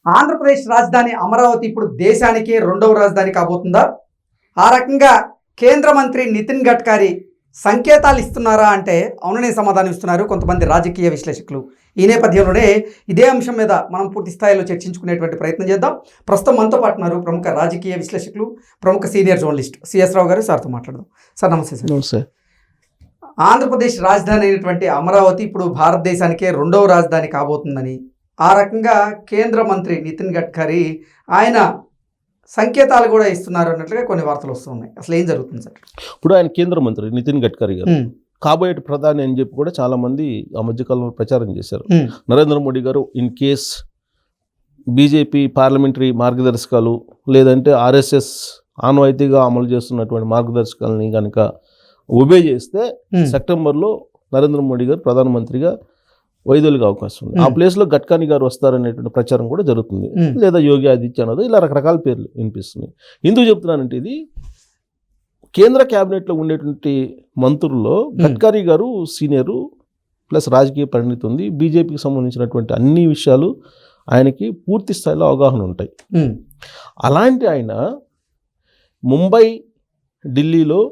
ఆంధ్రప్రదేశ్ రాజధాని అమరావతి ఇప్పుడు దేశానికి రెండవ రాజధాని కాబోతుందా? ఆ రకంగా కేంద్ర మంత్రి నితిన్ గడ్కరీ సంకేతాలు ఇస్తున్నారా అంటే అవుననే సమాధానం ఇస్తున్నారు కొంతమంది రాజకీయ విశ్లేషకులు. ఈ నేపథ్యంలోనే ఇదే అంశం మీద మనం పూర్తి స్థాయిలో చర్చించుకునేటువంటి ప్రయత్నం చేద్దాం. ప్రస్తుతం మనతో పాటు ఉన్నారు ప్రముఖ రాజకీయ విశ్లేషకులు, ప్రముఖ సీనియర్ జర్నలిస్ట్ సిఎస్ రావు గారు. సార్తో మాట్లాడదాం. సార్ నమస్తే. సార్ నమస్తే. ఆంధ్రప్రదేశ్ రాజధాని అయినటువంటి అమరావతి ఇప్పుడు భారతదేశానికే రెండవ రాజధాని కాబోతుందని ఆ రకంగా కేంద్ర మంత్రి నితిన్ గడ్కరీ ఆయన సంకేతాలు కూడా ఇస్తున్నారు అన్నట్లుగా కొన్ని వార్తలు వస్తున్నాయి. అసలు ఏం జరుగుతుంది సార్? ఇప్పుడు ఆయన కేంద్ర మంత్రి నితిన్ గడ్కరీ గారు కాబోయే ప్రధాని అని చెప్పి కూడా చాలా మంది ఆ మధ్యకాలంలో ప్రచారం చేశారు. నరేంద్ర మోడీ గారు ఇన్ కేస్ బీజేపీ పార్లమెంటరీ మార్గదర్శకాలు లేదంటే ఆర్ఎస్ఎస్ ఆనవాయితీగా అమలు చేస్తున్నటువంటి మార్గదర్శకాలని కనుక ఒబే చేస్తే సెప్టెంబర్లో నరేంద్ర మోడీ గారు ప్రధానమంత్రిగా వైదొలిగే అవకాశం ఉంది. ఆ ప్లేస్లో గడ్కరీ గారు వస్తారనేటువంటి ప్రచారం కూడా జరుగుతుంది. లేదా యోగి ఆదిత్యనాథ్, ఇలా రకరకాల పేర్లు వినిపిస్తున్నాయి. ఎందుకు చెప్తున్నానంటే ఇది కేంద్ర క్యాబినెట్లో ఉండేటువంటి మంత్రుల్లో గడ్కరీ గారు సీనియరు ప్లస్ రాజకీయ పరిణితి ఉంది. బీజేపీకి సంబంధించినటువంటి అన్ని విషయాలు ఆయనకి పూర్తి స్థాయిలో అవగాహన ఉంటాయి. అలాంటి ఆయన ముంబై, ఢిల్లీలో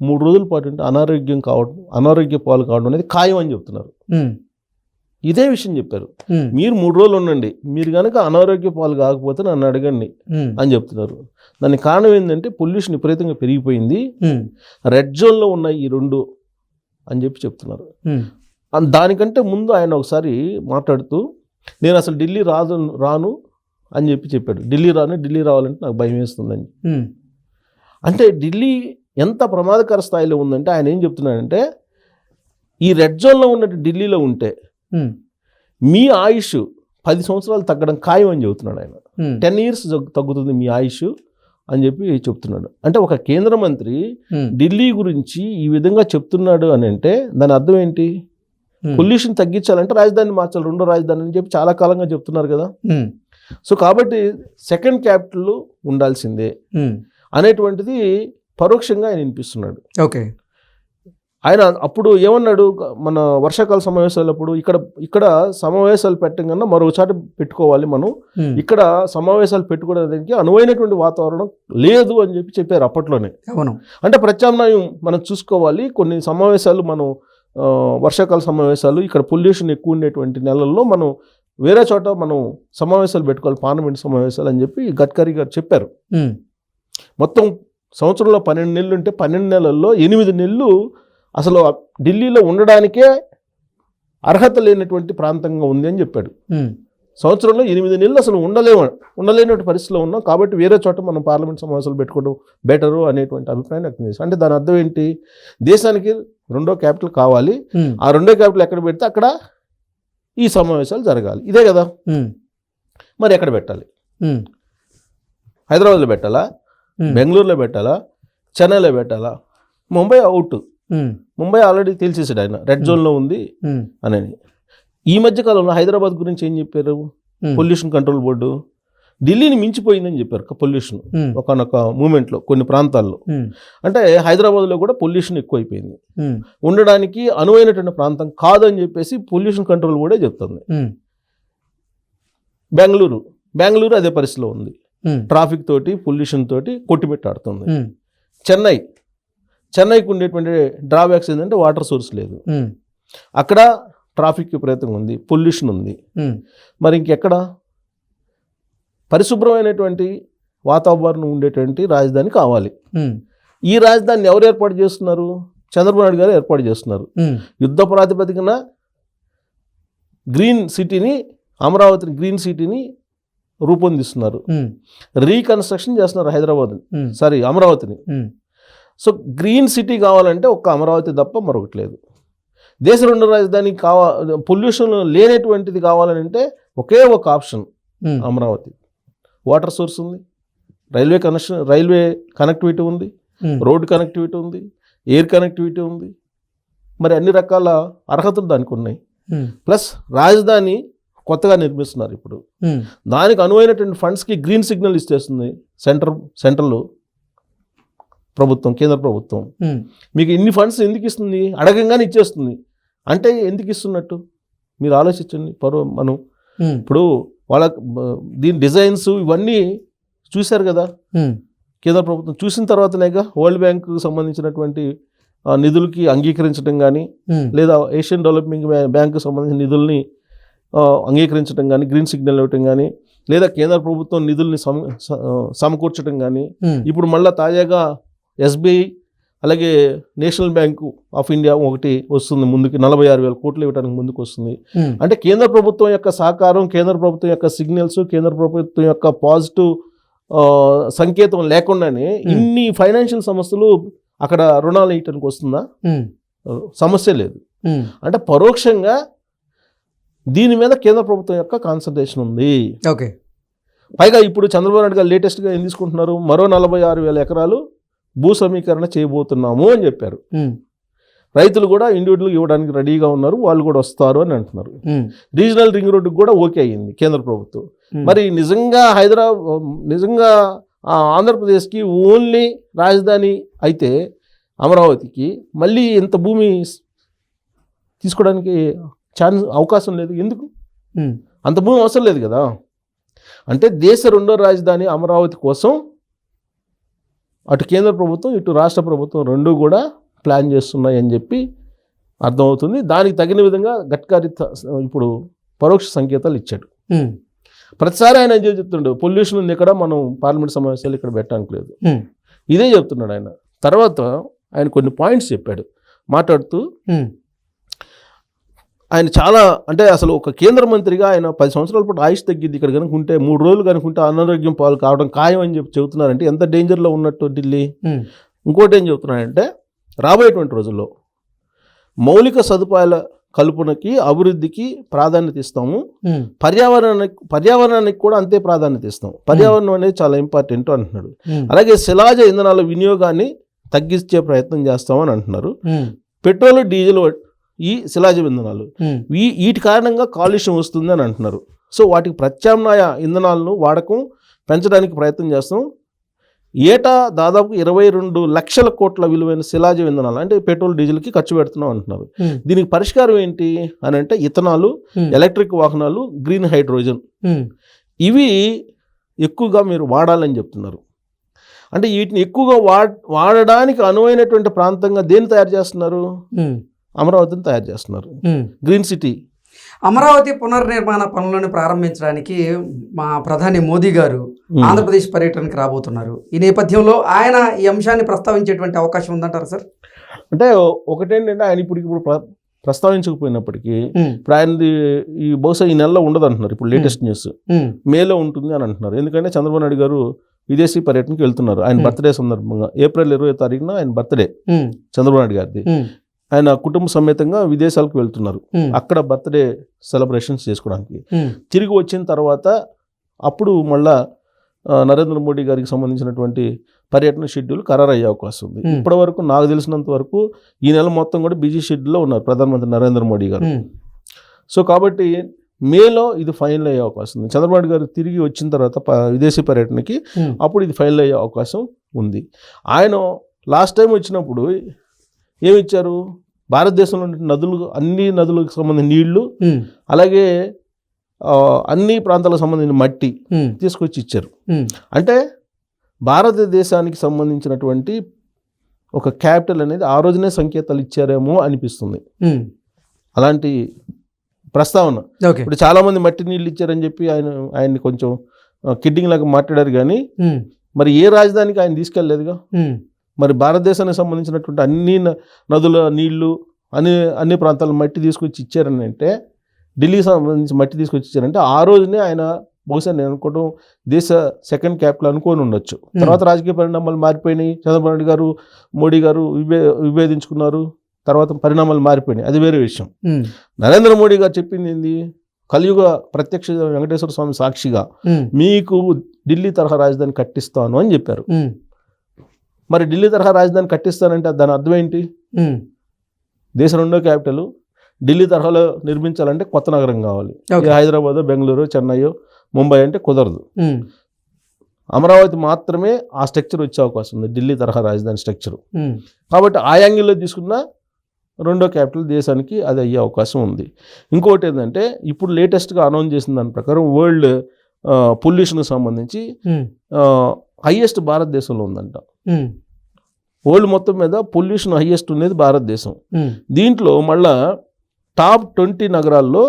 3 రోజుల పాటు అనారోగ్య పాలు కావడం అనేది ఖాయం అని చెప్తున్నారు. ఇదే విషయం చెప్పారు. మీరు 3 రోజులు ఉండండి, మీరు కనుక అనారోగ్య పాలు కాకపోతే నన్ను అడగండి అని చెప్తున్నారు. దానికి కారణం ఏంటంటే పొల్యూషన్ విపరీతంగా పెరిగిపోయింది, రెడ్ జోన్లో ఉన్నాయి ఈ 2 అని చెప్పి చెప్తున్నారు. దానికంటే ముందు ఆయన ఒకసారి మాట్లాడుతూ నేను అసలు ఢిల్లీ రాను అని చెప్పాడు. ఢిల్లీ రావాలంటే నాకు భయం వేస్తుందని. అంటే ఢిల్లీ ఎంత ప్రమాదకర స్థాయిలో ఉందంటే ఆయన ఏం చెప్తున్నాడంటే ఈ రెడ్ జోన్లో ఉన్నట్టు ఢిల్లీలో ఉంటే మీ ఆయుష్ 10 సంవత్సరాలు తగ్గడం ఖాయం అని చెబుతున్నాడు ఆయన. 10 years తగ్గుతుంది మీ ఆయుష్ అని చెప్పి చెప్తున్నాడు. అంటే ఒక కేంద్ర మంత్రి ఢిల్లీ గురించి ఈ విధంగా చెప్తున్నాడు అని అంటే దాని అర్థం ఏంటి? పొల్యూషన్ తగ్గించాలంటే రాజధాని మార్చాలి, 2వ రాజధాని అని చెప్పి చాలా కాలంగా చెప్తున్నారు కదా. సో కాబట్టి సెకండ్ క్యాపిటల్ ఉండాల్సిందే అనేటువంటిది పరోక్షంగా ఆయన వినిపిస్తున్నాడు. ఓకే. ఆయన అప్పుడు ఏమన్నాడు, మన వర్షాకాల సమావేశాలప్పుడు ఇక్కడ సమావేశాలు పెట్టడం కన్నా మరో చాట పెట్టుకోవాలి, మనం ఇక్కడ సమావేశాలు పెట్టుకోవడానికి అనువైనటువంటి వాతావరణం లేదు అని చెప్పారు అప్పట్లోనే. అంటే ప్రత్యామ్నాయం మనం చూసుకోవాలి, కొన్ని సమావేశాలు మనం వర్షాకాల సమావేశాలు ఇక్కడ పొల్యూషన్ ఎక్కువ ఉండేటువంటి నెలల్లో మనం వేరే చోట మనం సమావేశాలు పెట్టుకోవాలి, పార్లమెంట్ సమావేశాలు అని చెప్పి గడ్కరీ గారు చెప్పారు. మొత్తం సంవత్సరంలో 12 నెలలు ఉంటే 12 నెలల్లో 8 నెలలు అసలు ఢిల్లీలో ఉండడానికే అర్హత లేనటువంటి ప్రాంతంగా ఉంది అని చెప్పాడు. సంవత్సరంలో 8 నెలలు అసలు ఉండలేనటువంటి పరిస్థితిలో ఉన్నాం, కాబట్టి వేరే చోట మనం పార్లమెంట్ సమావేశాలు పెట్టుకోవడం బెటరు అనేటువంటి అభిప్రాయాన్ని వ్యక్తం చేశారు. అంటే దాని అర్థం ఏంటి? దేశానికి 2వ క్యాపిటల్ కావాలి, ఆ 2వ క్యాపిటల్ ఎక్కడ పెడితే అక్కడ ఈ సమావేశాలు జరగాలి, ఇదే కదా. మరి ఎక్కడ పెట్టాలి? హైదరాబాద్లో పెట్టాలా, బెంగళూరులో పెట్టాలా, చెన్నైలో పెట్టాలా? ముంబై అవుట్. ముంబై ఆల్రెడీ తెలిసేసాడు ఆయన రెడ్ జోన్లో ఉంది అని. ఈ మధ్య కాలంలో హైదరాబాద్ గురించి ఏం చెప్పారు? పొల్యూషన్ కంట్రోల్ బోర్డు ఢిల్లీని మించిపోయిందని చెప్పారు పొల్యూషన్ ఒకనొక మూమెంట్లో కొన్ని ప్రాంతాల్లో. అంటే హైదరాబాద్లో కూడా పొల్యూషన్ ఎక్కువైపోయింది, ఉండడానికి అనువైనటువంటి ప్రాంతం కాదని చెప్పేసి పొల్యూషన్ కంట్రోల్ బోర్డే చెప్తుంది. బెంగళూరు అదే పరిస్థితిలో ఉంది, ట్రాఫిక్ తోటి పొల్యూషన్ తోటి కొట్టిపెట్టాడుతుంది. చెన్నైకి ఉండేటువంటి డ్రాబ్యాక్స్ ఏంటంటే వాటర్ సోర్స్ లేదు, అక్కడ ట్రాఫిక్ విపరీతంగా ఉంది, పొల్యూషన్ ఉంది. మరి ఇంకెక్కడ పరిశుభ్రమైనటువంటి వాతావరణం ఉండేటువంటి రాజధాని కావాలి. ఈ రాజధానిని ఎవరు ఏర్పాటు చేస్తున్నారు? చంద్రబాబు నాయుడు గారు ఏర్పాటు చేస్తున్నారు. యుద్ధ ప్రాతిపదికన అమరావతిని గ్రీన్ సిటీని రూపొందిస్తున్నారు, రీకన్స్ట్రక్షన్ చేస్తున్నారు అమరావతిని. సో గ్రీన్ సిటీ కావాలంటే ఒక్క అమరావతి తప్ప మరొకటి లేదు. దేశ 2వ రాజధాని పొల్యూషన్ లేనటువంటిది కావాలని అంటే ఒకే ఒక ఆప్షన్ అమరావతి. వాటర్ సోర్స్ ఉంది, రైల్వే కనెక్టివిటీ ఉంది, రోడ్ కనెక్టివిటీ ఉంది, ఎయిర్ కనెక్టివిటీ ఉంది. మరి అన్ని రకాల అర్హతలు దానికి ఉన్నాయి. ప్లస్ రాజధాని కొత్తగా నిర్మిస్తున్నారు ఇప్పుడు, దానికి అనువైనటువంటి ఫండ్స్కి గ్రీన్ సిగ్నల్ ఇచ్చేస్తుంది సెంట్రల్ ప్రభుత్వం, కేంద్ర ప్రభుత్వం. మీకు ఇన్ని ఫండ్స్ ఎందుకు ఇస్తుంది? అడగంగానే ఇచ్చేస్తుంది. అంటే ఎందుకు ఇస్తున్నట్టు మీరు ఆలోచించండి. మనం ఇప్పుడు వాళ్ళ దీని డిజైన్స్ ఇవన్నీ చూశారు కదా కేంద్ర ప్రభుత్వం. చూసిన తర్వాతనేగా వరల్డ్ బ్యాంకు సంబంధించినటువంటి నిధులకి అంగీకరించడం కానీ, లేదా ఏషియన్ డెవలప్మెంట్ బ్యాంకు సంబంధించిన నిధుల్ని అంగీకరించడం కానీ, గ్రీన్ సిగ్నల్ ఇవ్వటం కానీ, లేదా కేంద్ర ప్రభుత్వం నిధుల్ని సమకూర్చడం కానీ, ఇప్పుడు మళ్ళీ తాజాగా SBI అలాగే నేషనల్ బ్యాంకు ఆఫ్ ఇండియా ఒకటి వస్తుంది ముందుకి, 46,000 కోట్లు ఇవ్వడానికి ముందుకు వస్తుంది. అంటే కేంద్ర ప్రభుత్వం యొక్క సహకారం, కేంద్ర ప్రభుత్వం యొక్క సిగ్నల్స్, కేంద్ర ప్రభుత్వం యొక్క పాజిటివ్ సంకేతం లేకుండానే ఇన్ని ఫైనాన్షియల్ సంస్థలు అక్కడ రుణాలు ఇవ్వడానికి వస్తుందా? సమస్య లేదు. అంటే పరోక్షంగా దీని మీద కేంద్ర ప్రభుత్వం యొక్క కాన్సన్ట్రేషన్ ఉంది. ఓకే. పైగా ఇప్పుడు చంద్రబాబు నాయుడు గారు లేటెస్ట్గా ఏం తీసుకుంటున్నారు, మరో 46,000 ఎకరాలు భూ సమీకరణ చేయబోతున్నాము అని చెప్పారు. రైతులు కూడా ఇండివిజువల్ ఇవ్వడానికి రెడీగా ఉన్నారు, వాళ్ళు కూడా వస్తారు అని అంటున్నారు. రీజనల్ రింగ్ రోడ్డుకి కూడా ఓకే అయ్యింది కేంద్ర ప్రభుత్వం. మరి నిజంగా నిజంగా ఆంధ్రప్రదేశ్కి ఓన్లీ రాజధాని అయితే అమరావతికి మళ్ళీ ఇంత భూమి తీసుకోవడానికి అవకాశం లేదు. ఎందుకు? అంత భూమి అవసరం లేదు కదా. అంటే దేశ రెండో రాజధాని అమరావతి కోసం అటు కేంద్ర ప్రభుత్వం ఇటు రాష్ట్ర ప్రభుత్వం రెండూ కూడా ప్లాన్ చేస్తున్నాయి అని చెప్పి అర్థమవుతుంది. దానికి తగిన విధంగా గడ్కరీ ఇప్పుడు పరోక్ష సంకేతాలు ఇచ్చాడు. ప్రతిసారి ఆయన ఏం చెప్తుండే, పొల్యూషన్ ఉంది ఇక్కడ, మనం పార్లమెంట్ సమావేశాలు ఇక్కడ పెట్టడానికి లేదు, ఇదే చెప్తున్నాడు ఆయన. తర్వాత ఆయన కొన్ని పాయింట్స్ చెప్పాడు మాట్లాడుతూ. ఆయన చాలా అంటే అసలు ఒక కేంద్ర మంత్రిగా ఆయన 10 సంవత్సరాల పాటు ఆయుష్ తగ్గింది ఇక్కడ కనుకుంటే, 3 రోజులు కనుకుంటే అనారోగ్యం పాలు కావడం ఖాయం అని చెప్పి చెబుతున్నారంటే ఎంత డేంజర్లో ఉన్నట్టు ఢిల్లీ. ఇంకోటి ఏం చెబుతున్నాడంటే, రాబోయేటువంటి రోజుల్లో మౌలిక సదుపాయాల కల్పనకి, అభివృద్ధికి ప్రాధాన్యత ఇస్తాము, పర్యావరణానికి కూడా అంతే ప్రాధాన్యత ఇస్తాం. పర్యావరణం అనేది చాలా ఇంపార్టెంట్ అంటున్నాడు. అలాగే శిలాజ ఇంధనాల వినియోగాన్ని తగ్గించే ప్రయత్నం చేస్తామని అంటున్నారు. పెట్రోల్, డీజిల్, ఈ శిలాజ ఇంధనాలు వీటి కారణంగా కాలుష్యం వస్తుంది అని అంటున్నారు. సో వాటికి ప్రత్యామ్నాయ ఇంధనాలను వాడకం పెంచడానికి ప్రయత్నం చేస్తాం. ఏటా దాదాపు 22 లక్షల కోట్ల విలువైన శిలాజ ఇంధనాలు అంటే పెట్రోల్, డీజిల్కి ఖర్చు పెడుతున్నాం అంటున్నారు. దీనికి పరిష్కారం ఏంటి అని అంటే ఇథనాలు, ఎలక్ట్రిక్ వాహనాలు, గ్రీన్ హైడ్రోజన్, ఇవి ఎక్కువగా మీరు వాడాలని చెప్తున్నారు. అంటే వీటిని ఎక్కువగా వాడడానికి అనువైనటువంటి ప్రాంతంగా దేన్ని తయారు చేస్తున్నారు? అమరావతిని తయారు చేస్తున్నారు. Green city. అమరావతి పునర్నిర్మాణ పనులను ప్రారంభించడానికి మా ప్రధాని మోదీ గారు ఆంధ్రప్రదేశ్ పర్యటనకు రాబోతున్నారు. ఈ నేపథ్యంలో ఆయన ఈ అంశాన్ని ప్రస్తావించేటువంటి అవకాశం ఉందంటారు సార్? అంటే ఒకటేంటంటే ఆయన ఇప్పుడు ప్రస్తావించకపోయినప్పటికీ ఇప్పుడు ఆయనది ఈ బహుశా ఈ నెలలో ఉండదు అంటున్నారు. ఇప్పుడు లేటెస్ట్ న్యూస్ మేలో ఉంటుంది అని అంటున్నారు. ఎందుకంటే చంద్రబాబు నాయుడు గారు విదేశీ పర్యటనకి వెళ్తున్నారు. ఆయన బర్త్డే సందర్భంగా ఏప్రిల్ 20వ తారీఖున ఆయన బర్త్డే చంద్రబాబు నాయుడు గారిది. ఆయన కుటుంబ సమేతంగా విదేశాలకు వెళ్తున్నారు. అక్కడ బర్త్డే సెలబ్రేషన్స్ చేసుకోవడానికి. తిరిగి వచ్చిన తర్వాత అప్పుడు మళ్ళా నరేంద్ర మోడీ గారికి సంబంధించినటువంటి పర్యటన షెడ్యూల్ ఖరారు అయ్యే అవకాశం ఉంది. ఇప్పటి వరకు నాకు తెలిసినంత వరకు ఈ నెల మొత్తం కూడా బిజీ షెడ్యూల్లో ఉన్నారు ప్రధానమంత్రి నరేంద్ర మోడీ గారు. సో కాబట్టి మేలో ఇది ఫైనల్ అయ్యే అవకాశం ఉంది. చంద్రబాబు నాయుడు గారు తిరిగి వచ్చిన తర్వాత విదేశీ పర్యటనకి అప్పుడు ఇది ఫైనల్ అయ్యే అవకాశం ఉంది. ఆయన లాస్ట్ టైం వచ్చినప్పుడు ఏమిచ్చారు? భారతదేశంలో నదులు, అన్ని నదులకు సంబంధించిన నీళ్లు, అలాగే అన్ని ప్రాంతాలకు సంబంధించిన మట్టి తీసుకొచ్చి ఇచ్చారు. అంటే భారతదేశానికి సంబంధించినటువంటి ఒక క్యాపిటల్ అనేది ఆ రోజునే సంకేతాలు ఇచ్చారేమో అనిపిస్తుంది. అలాంటి ప్రస్తావన. ఇప్పుడు చాలా మంది మట్టి నీళ్ళు ఇచ్చారని చెప్పి ఆయన్ని కొంచెం కిడ్డింగ్ లాగా మాట్లాడారు. కానీ మరి ఏ రాజధానికి ఆయన తీసుకెళ్ళలేదుగా. మరి భారతదేశానికి సంబంధించినటువంటి అన్ని నదుల నీళ్లు అన్ని ప్రాంతాల మట్టి తీసుకొచ్చి ఇచ్చారని అంటే, ఢిల్లీకి సంబంధించి మట్టి తీసుకొచ్చి ఇచ్చారంటే ఆ రోజునే ఆయన బహుశా నేను అనుకోవడం దేశ సెకండ్ క్యాపిటల్ అనుకొని ఉండొచ్చు. తర్వాత రాజకీయ పరిణామాలు మారిపోయినాయి. చంద్రబాబు నాయుడు గారు, మోడీ గారు విభేదించుకున్నారు. తర్వాత పరిణామాలు మారిపోయినాయి, అది వేరే విషయం. నరేంద్ర మోడీ గారు చెప్పింది ఏంది? కలియుగ ప్రత్యక్ష వెంకటేశ్వర స్వామి సాక్షిగా మీకు ఢిల్లీ తరహా రాజధాని కట్టిస్తాను అని చెప్పారు. మరి ఢిల్లీ తరహా రాజధాని కట్టిస్తానంటే దాని అర్థం ఏంటి? దేశ రెండో క్యాపిటల్ ఢిల్లీ తరహాలో నిర్మించాలంటే కొత్త నగరం కావాలి. హైదరాబాద్, బెంగళూరు, చెన్నై, ముంబై అంటే కుదరదు. అమరావతి మాత్రమే ఆ స్ట్రక్చర్ వచ్చే అవకాశం ఉంది, ఢిల్లీ తరహా రాజధాని స్ట్రక్చర్. కాబట్టి ఆ యాంగిల్లో తీసుకున్నా రెండో క్యాపిటల్ దేశానికి అది అయ్యే అవకాశం ఉంది. ఇంకోటి ఏంటంటే ఇప్పుడు లేటెస్ట్గా అనౌన్స్ చేసిన దాని ప్రకారం వరల్డ్ పొల్యూషన్కి సంబంధించి హైయెస్ట్ భారతదేశంలో ఉందంట. వరల్డ్ మొత్తం మీద పొల్యూషన్ హైయెస్ట్ ఉండేది భారతదేశం. దీంట్లో మళ్ళా టాప్ 20 నగరాల్లో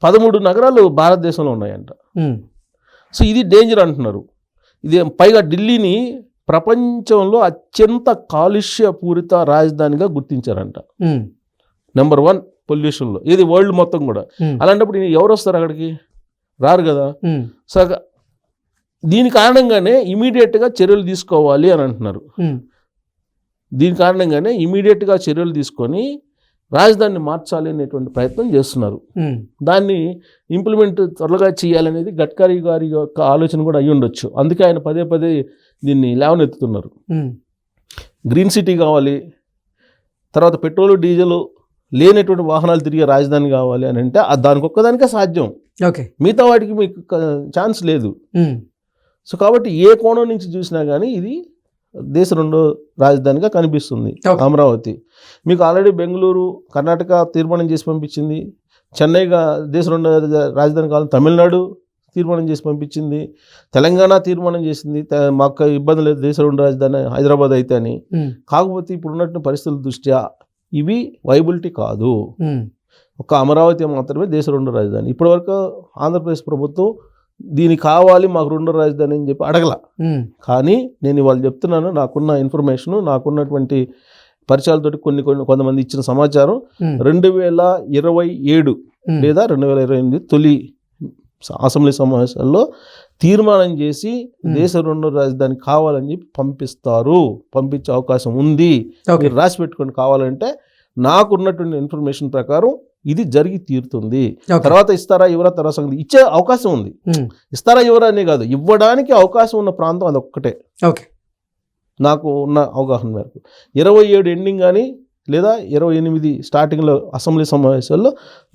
13 నగరాలు భారతదేశంలో ఉన్నాయంట. సో ఇది డేంజర్ అంటున్నారు. ఇది పైగా ఢిల్లీని ప్రపంచంలో అత్యంత కాలుష్యపూరిత రాజధానిగా గుర్తించారంట. నెంబర్ 1 పొల్యూషన్లో, ఇది వరల్డ్ మొత్తం కూడా. అలాంటప్పుడు ఎవరు వస్తారు అక్కడికి? రారు కదా. సో దీని కారణంగానే ఇమీడియట్గా చర్యలు తీసుకోవాలి అని అంటున్నారు. దీని కారణంగానే ఇమీడియట్గా చర్యలు తీసుకొని రాజధానిని మార్చాలి అనేటువంటి ప్రయత్నం చేస్తున్నారు. దాన్ని ఇంప్లిమెంట్ త్వరగా చేయాలనేది గడ్కరీ గారి యొక్క ఆలోచన కూడా అయ్యి ఉండొచ్చు. అందుకే ఆయన పదే పదే దీన్ని లేవనెత్తుతున్నారు. గ్రీన్ సిటీ కావాలి, తర్వాత పెట్రోలు డీజిల్ లేనటువంటి వాహనాలు తిరిగే రాజధాని కావాలి అని అంటే దానికి ఒక్కదానికే సాధ్యం. మిగతా వాటికి మీకు ఛాన్స్ లేదు. సో కాబట్టి ఏ కోణం నుంచి చూసినా కానీ ఇది దేశ రెండో రాజధానిగా కనిపిస్తుంది అమరావతి. మీకు ఆల్రెడీ బెంగళూరు, కర్ణాటక తీర్మానం చేసి పంపించింది. చెన్నైగా దేశ రెండో రాజధాని కావాలని తమిళనాడు తీర్మానం చేసి పంపించింది. తెలంగాణ తీర్మానం చేసింది, మాకు ఇబ్బంది లేదు దేశ రెండో రాజధాని హైదరాబాద్ అయితే అని. కాకపోతే ఇప్పుడు ఉన్నటువంటి పరిస్థితుల దృష్ట్యా ఇవి వైబిలిటీ కాదు. ఒక అమరావతి మాత్రమే దేశ రెండో రాజధాని. ఇప్పటివరకు ఆంధ్రప్రదేశ్ ప్రభుత్వం దీనికి కావాలి మాకు రెండో రాజధాని అని చెప్పి అడగల. కానీ నేను ఇవాళ చెప్తున్నాను, నాకున్న ఇన్ఫర్మేషను, నాకున్నటువంటి పరిచయాలతోటి కొంతమంది ఇచ్చిన సమాచారం 2027 లేదా 2028 తొలి అసెంబ్లీ సమావేశాల్లో తీర్మానం చేసి దేశ రెండో రాజధాని కావాలని చెప్పి పంపించే అవకాశం ఉంది. మీరు రాసి పెట్టుకొని కావాలంటే నాకున్నటువంటి ఇన్ఫర్మేషన్ ప్రకారం ఇది జరిగి తీరుతుంది. తర్వాత ఇస్తారా ఇవ్వరా తర్వాత సంగతి, ఇచ్చే అవకాశం ఉంది. ఇస్తారా ఇవ్వరా అనే కాదు, ఇవ్వడానికి అవకాశం ఉన్న ప్రాంతం అది ఒక్కటే. నాకు ఉన్న అవగాహన మేరకు 27 ఎండింగ్ కానీ లేదా 28 స్టార్టింగ్లో అసెంబ్లీ సమావేశాల్లో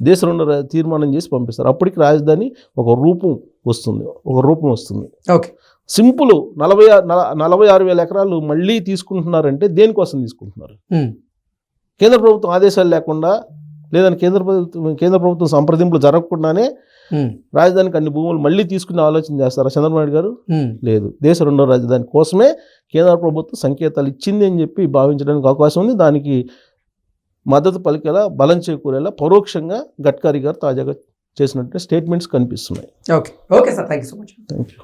దేశ రెండో తీర్మానం చేసి పంపిస్తారు. అప్పటికి రాజధాని ఒక రూపం వస్తుంది. సింపుల్ 46,000 ఎకరాలు మళ్ళీ తీసుకుంటున్నారంటే దేనికోసం తీసుకుంటున్నారు? కేంద్ర ప్రభుత్వం ఆదేశాలు లేకుండా లేదని కేంద్ర ప్రభుత్వం సంప్రదింపులు జరగకుండానే రాజధానికి అన్ని భూములు మళ్ళీ తీసుకునే ఆలోచన చేస్తారా చంద్రబాబు నాయుడు గారు? లేదు. దేశ రెండో రాజధాని కోసమే కేంద్ర ప్రభుత్వం సంకేతాలు ఇచ్చింది అని చెప్పి భావించడానికి అవకాశం ఉంది. దానికి మద్దతు పలికేలా, బలం చేకూరేలా పరోక్షంగా గడ్కరీ గారు తాజాగా చేసినట్టు స్టేట్మెంట్స్ కనిపిస్తున్నాయి. Okay sir, thank you so much. Thank you.